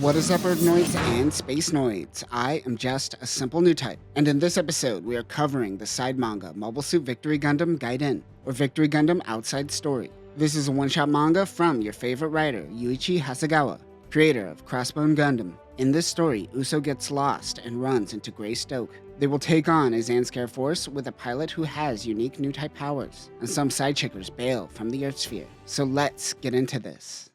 What is up, Earthnoids and Spacenoids? I am just a simple new type, and in this episode we are covering the side manga Mobile Suit Victory Gundam Gaiden, or Victory Gundam Outside Story. This is a one-shot manga from your favorite writer, Yuichi Hasegawa, creator of Crossbone Gundam. In this story, Uso gets lost and runs into Grey Stoke. They will take on a Zanskar force with a pilot who has unique new type powers, and some sidechickers bail from the Earth sphere. So let's get into this.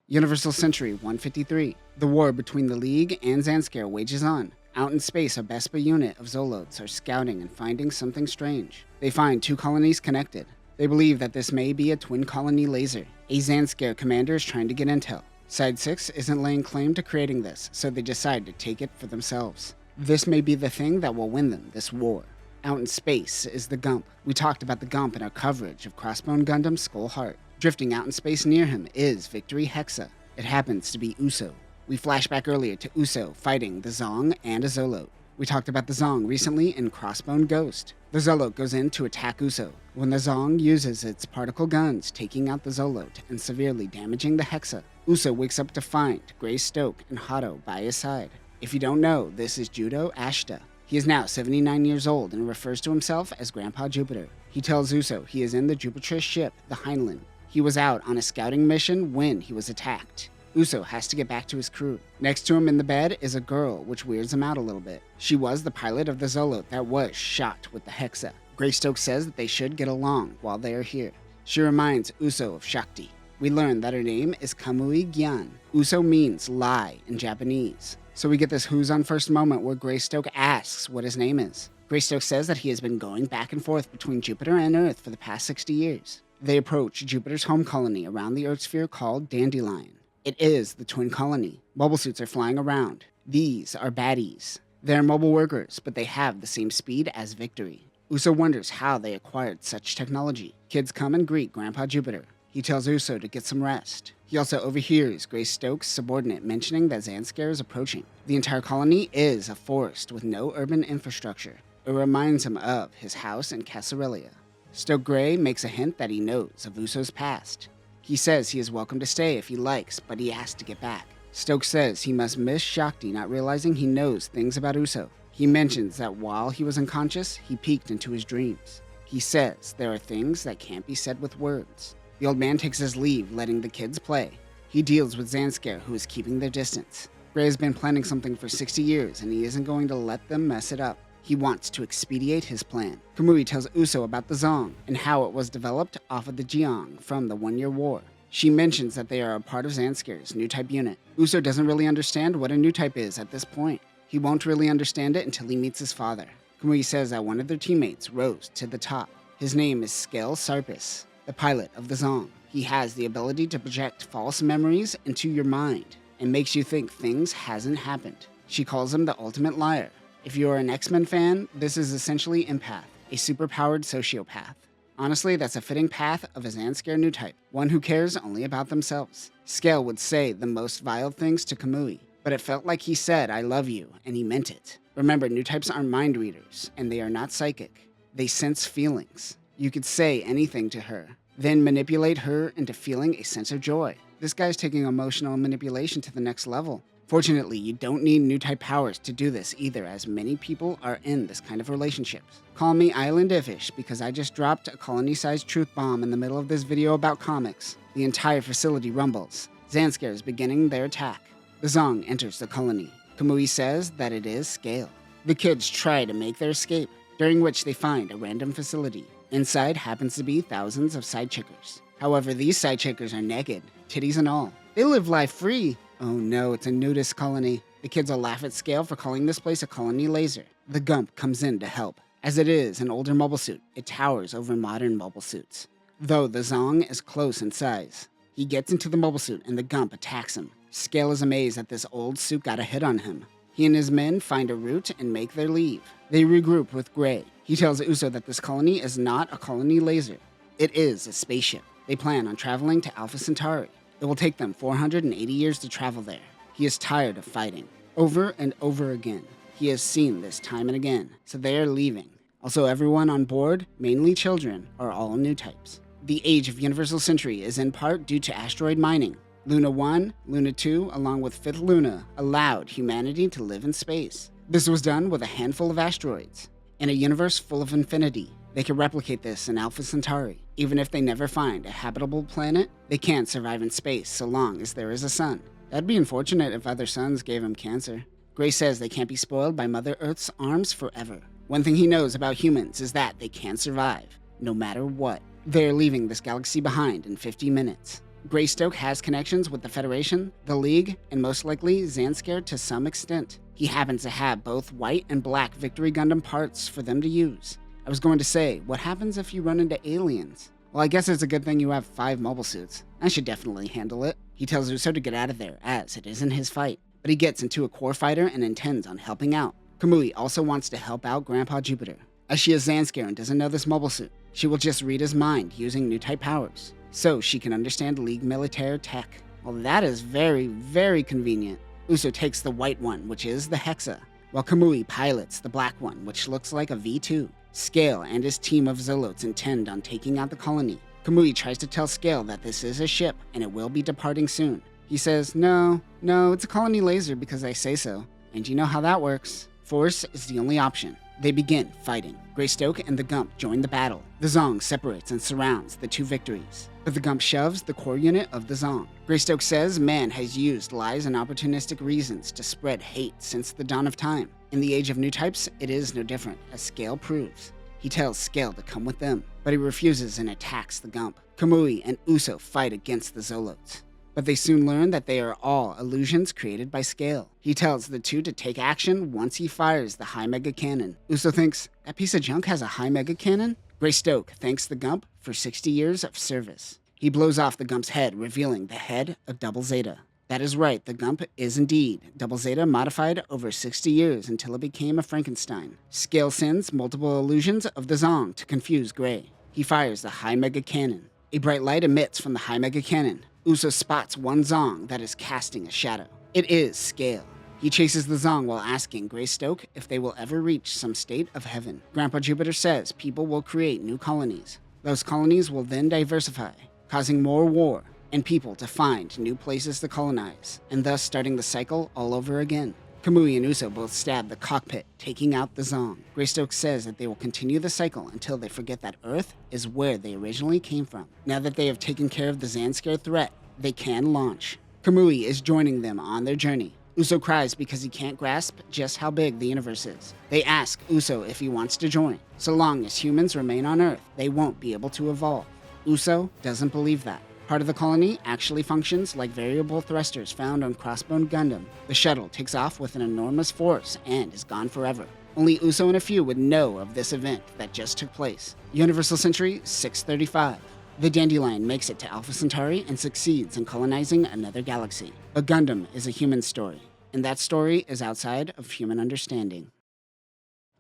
Universal Century 153. The war between the League and Zanskar wages on. Out in space, a Bespa unit of Zolots are scouting and finding something strange. They find two colonies connected. They believe that this may be a twin colony laser. A Zanskar commander is trying to get intel. Side 6 isn't laying claim to creating this, so they decide to take it for themselves. This may be the thing that will win them this war. Out in space is the Gump. We talked about the Gump in our coverage of Crossbone Gundam Skull Heart. Drifting out in space near him is Victory Hexa. It happens to be Uso. We flash back earlier to Uso fighting the Zong and a Zolot. We talked about the Zong recently in Crossbone Ghost. The Zolot goes in to attack Uso, when the Zong uses its particle guns, taking out the Zolot and severely damaging the Hexa. Uso wakes up to find Grey Stoke and Hato by his side. If you don't know, this is Judo Ashita. He is now 79 years old and refers to himself as Grandpa Jupiter. He tells Uso he is in the Jupiter ship, the Heinlein. He was out on a scouting mission when he was attacked. Uso has to get back to his crew. Next to him in the bed is a girl, which weirds him out a little bit. She was the pilot of the Zolot that was shot with the Hexa. Greystoke says that they should get along while they are here. She reminds Uso of Shakti. We learn that her name is Kamui Gyan. Uso means lie in Japanese. So we get this who's on first moment where Greystoke asks what his name is. Greystoke says that he has been going back and forth between Jupiter and Earth for the past 60 years. They approach Jupiter's home colony around the Earth sphere called Dandelion. It is the twin colony. Mobile suits are flying around. These are baddies. They're mobile workers, but they have the same speed as Victory. Uso wonders how they acquired such technology. Kids come and greet Grandpa Jupiter. He tells Uso to get some rest. He also overhears Greystoke's subordinate mentioning that Zanskar is approaching. The entire colony is a forest with no urban infrastructure. It reminds him of his house in Casarelia. Stoke Grey makes a hint that he knows of Uso's past. He says he is welcome to stay if he likes, but he has to get back. Stoke says he must miss Shakti, not realizing he knows things about Uso. He mentions that while he was unconscious, he peeked into his dreams. He says there are things that can't be said with words. The old man takes his leave, letting the kids play. He deals with Zanskar, who is keeping their distance. Grey has been planning something for 60 years, and he isn't going to let them mess it up. He wants to expedite his plan. Kamui tells Uso about the Zong and how it was developed off of the Jiang from the One-Year War. She mentions that they are a part of Zanskar's new type unit. Uso doesn't really understand what a new type is at this point. He won't really understand it until he meets his father. Kamui says that one of their teammates rose to the top. His name is Skel Sarpis, the pilot of the Zong. He has the ability to project false memories into your mind and makes you think things hasn't happened. She calls him the ultimate liar. If you're an X-Men fan, this is essentially Empath, a superpowered sociopath. Honestly, that's a fitting path of a Zanskar new type, one who cares only about themselves. Skel would say the most vile things to Kamui, but it felt like he said, "I love you," and he meant it. Remember, new types aren't mind readers, and they are not psychic. They sense feelings. You could say anything to her, then manipulate her into feeling a sense of joy. This guy's taking emotional manipulation to the next level. Fortunately, you don't need new type powers to do this either, as many people are in this kind of relationships. Call me Island-ifish because I just dropped a colony-sized truth bomb in the middle of this video about comics. The entire facility rumbles. Zanskar is beginning their attack. The Zong enters the colony. Kamui says that it is Scale. The kids try to make their escape, during which they find a random facility. Inside happens to be thousands of sidechickers. However, these sidechickers are naked, titties and all. They live life free. Oh no, it's a nudist colony. The kids will laugh at Scale for calling this place a colony laser. The Gump comes in to help. As it is an older mobile suit, it towers over modern mobile suits. Though the Zong is close in size. He gets into the mobile suit and the Gump attacks him. Scale is amazed that this old suit got a hit on him. He and his men find a route and make their leave. They regroup with Grey. He tells Uso that this colony is not a colony laser. It is a spaceship. They plan on traveling to Alpha Centauri. It will take them 480 years to travel there. He is tired of fighting. Over and over again. He has seen this time and again, so they are leaving. Also, everyone on board, mainly children, are all new types. The age of Universal Century is in part due to asteroid mining. Luna 1, Luna 2, along with 5th Luna, allowed humanity to live in space. This was done with a handful of asteroids. In a universe full of infinity, they could replicate this in Alpha Centauri. Even if they never find a habitable planet, they can't survive in space so long as there is a sun. That'd be unfortunate if other suns gave him cancer. Gray says they can't be spoiled by Mother Earth's arms forever. One thing he knows about humans is that they can survive, no matter what. They're leaving this galaxy behind in 50 minutes. Greystoke has connections with the Federation, the League, and most likely Zanskar to some extent. He happens to have both white and black Victory Gundam parts for them to use. I was going to say, what happens if you run into aliens? Well, I guess it's a good thing you have 5 mobile suits. I should definitely handle it. He tells Uso to get out of there, as it isn't his fight. But he gets into a core fighter and intends on helping out. Kamui also wants to help out Grandpa Jupiter. As she is Zanskar and doesn't know this mobile suit, she will just read his mind using new type powers, so she can understand League militaire tech. Well, that is very, very convenient. Uso takes the white one, which is the Hexa, while Kamui pilots the black one, which looks like a V2. Scale and his team of Zolots intend on taking out the colony. Kamui tries to tell Scale that this is a ship and it will be departing soon. He says, no, it's a colony laser because I say so. And you know how that works. Force is the only option. They begin fighting. Greystoke and the Gump join the battle. The Zong separates and surrounds the 2 victories, but the Gump shoves the core unit of the Zong. Greystoke says man has used lies and opportunistic reasons to spread hate since the dawn of time. In the age of new types, it is no different, as Scale proves. He tells Scale to come with them, but he refuses and attacks the Gump. Kamui and Uso fight against the Zolots, but they soon learn that they are all illusions created by Scale. He tells the 2 to take action once he fires the high mega cannon. Uso thinks, that piece of junk has a high mega cannon? Greystoke thanks the Gump for 60 years of service. He blows off the Gump's head, revealing the head of Double Zeta. That is right, the Gump is indeed Double Zeta modified over 60 years until it became a Frankenstein. Scale sends multiple illusions of the Zong to confuse Grey. He fires the high mega cannon. A bright light emits from the high mega cannon. Uso spots one Zong that is casting a shadow. It is Scale. He chases the Zong while asking Greystoke if they will ever reach some state of heaven. Grandpa Jupiter says people will create new colonies. Those colonies will then diversify, causing more war, and people to find new places to colonize, and thus starting the cycle all over again. Kamui and Uso both stab the cockpit, taking out the Zong. Greystoke says that they will continue the cycle until they forget that Earth is where they originally came from. Now that they have taken care of the Zanskar threat, they can launch. Kamui is joining them on their journey. Uso cries because he can't grasp just how big the universe is. They ask Uso if he wants to join. So long as humans remain on Earth, they won't be able to evolve. Uso doesn't believe that. Part of the colony actually functions like variable thrusters found on Crossbone Gundam. The shuttle takes off with an enormous force and is gone forever. Only Uso and a few would know of this event that just took place. Universal Century 635. The Dandelion makes it to Alpha Centauri and succeeds in colonizing another galaxy. But Gundam is a human story, and that story is outside of human understanding.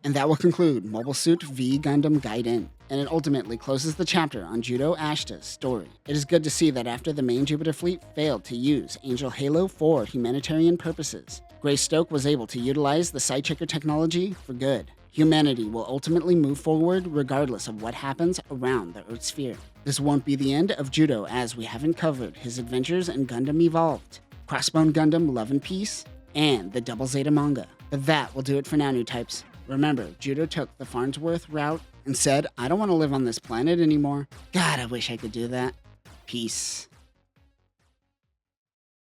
And that will conclude Mobile Suit v Gundam Gaiden, and it ultimately closes the chapter on Judo Ashta's story. It is good to see that after the main Jupiter fleet failed to use Angel Halo for humanitarian purposes, Greystoke was able to utilize the Sidechecker technology for good. Humanity will ultimately move forward regardless of what happens around the Earth sphere. This won't be the end of Judo, as we haven't covered his adventures in Gundam Evolved, Crossbone Gundam Love and Peace, and the Double Zeta manga. But that will do it for now, new types. Remember, Judo took the Farnsworth route and said, I don't want to live on this planet anymore. God, I wish I could do that. Peace.